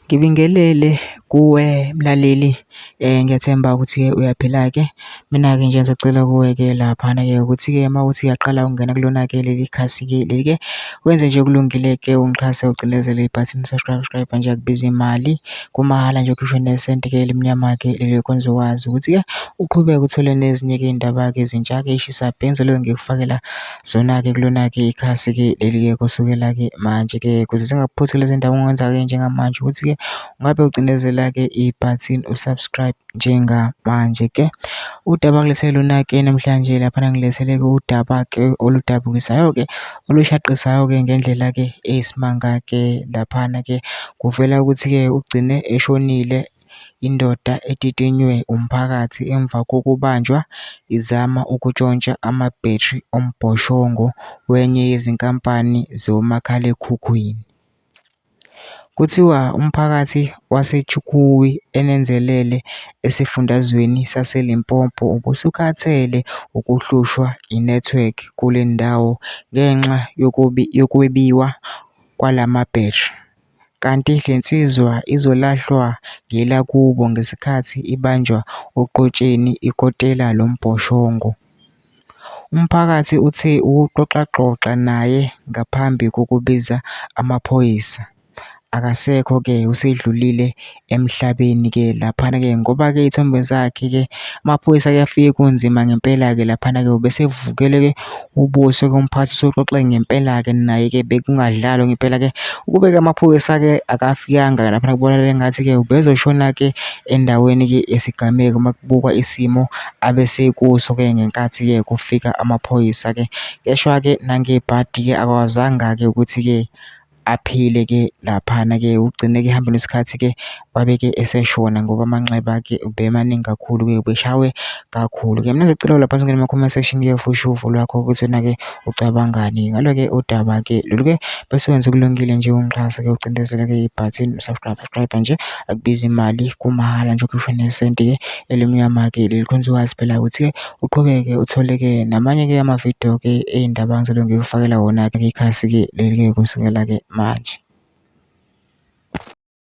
Ngibingelele kuwe mlaleli, ngiyathemba ukuthi-ke uyaphila-ke. Mina-ke nje ngizocela kuwe-ke laphana-ke ukuthi-ke mawukuthi uyaqala ukungena kulona-ke leli khasi-ke leli-ke, wenze nje okulungile-ke ungixhase ucindezele ibhathini subscribe nje akubizi imali, kumahhala nje ukhishwe nesenti-ke elimnyama-ke leli khona uzokwazi ukuthi-ke uqhubeke uthole nezinye-ke iy'ndaba-ke ezintsha-ke ey'shisa bhe engizobe ngikufakela zona-ke kulona-ke ikhasi-ke leli-ke kusukela-ke manje-ke ukuze zingakuphuthi lezi ndaba ongenza-ke njengamanje ukuthi-ke ungabe ucindezela-ke ibhathini usubscribe njengamanje-ke. Udaba ngilethele lona-ke namhlanje laphana ngilethele-ke udaba-ke oludabukisayo-ke olushaqisayo-ke ngendlela-ke eyisimanga-ke laphana-ke kuvela ukuthi-ke ugcine eshonile indoda edidinywe umphakathi emva kokubanjwa izama ukutshontsha amabhethri ombhoshongo wenye yezinkampani zomakhalekhukhwini. Kuthiwa umphakathi waseThekwini eNenzelele esifundazweni saseLimpopo ubusukhathele ukuhlushwa inethiwekhi kule ndawo ngenxa yokwebiwa kwalamabhethri, kanti le nsizwa izolahlwa ngelakubo ngesikhathi ibanjwa oqotsheni ikotela lombhoshongo. Umphakathi uthe ukuxoxaxoxa naye ngaphambi kokubiza amaphoyisa. Akasekho-ke usedlulile emhlabeni-ke laphana-ke ngoba-ke iy'thombe zakhe-ke amaphoyisa-ke afike kunzima ngempela-ke laphana-ke ubesevukele-ke ubuso-ke umphakathi usuxoxe ngempela-ke naye-ke bekungadlalwa ngempela-ke. Ukube-ke amaphoyisa-ke akafikanga laphana kubonakala engathi-ke ubezoshona-ke endaweni-ke yesigameko uma kubukwa isimo abesekuso-ke ngenkathi-ke kufika amaphoyisa-ke. Keshwa-ke nangebhadi-ke akwazanga-ke ukuthi-ke aphile-ke laphana-ke ugcine-ke ehamba nesikhathi-ke wabe-ke eseshona ngoba amanxeba-ke ubemaningi kakhulu-ke ubeshawe kakhulu-ke. Mina ngicela lapha singene ema-comment section-ke fusha uvo lwakho ukuthi wena-ke ucabangani ngalo-ke udaba-ke lolu-ke bese wenza okulungile nje ungixhasa-ke ucindezele-ke ibhathini subscribe nje akubizi imali, kumahhala nje ukhishwe nesenti-ke elimnyama-ke leli khona uzokwazi phela ukuthi-ke uqhubeke uthole-ke namanye-ke amavidiyo-ke ey'ndaba engizobe ngikufakela wona-ke ikhasi-ke leli-ke kusukela-ke manje.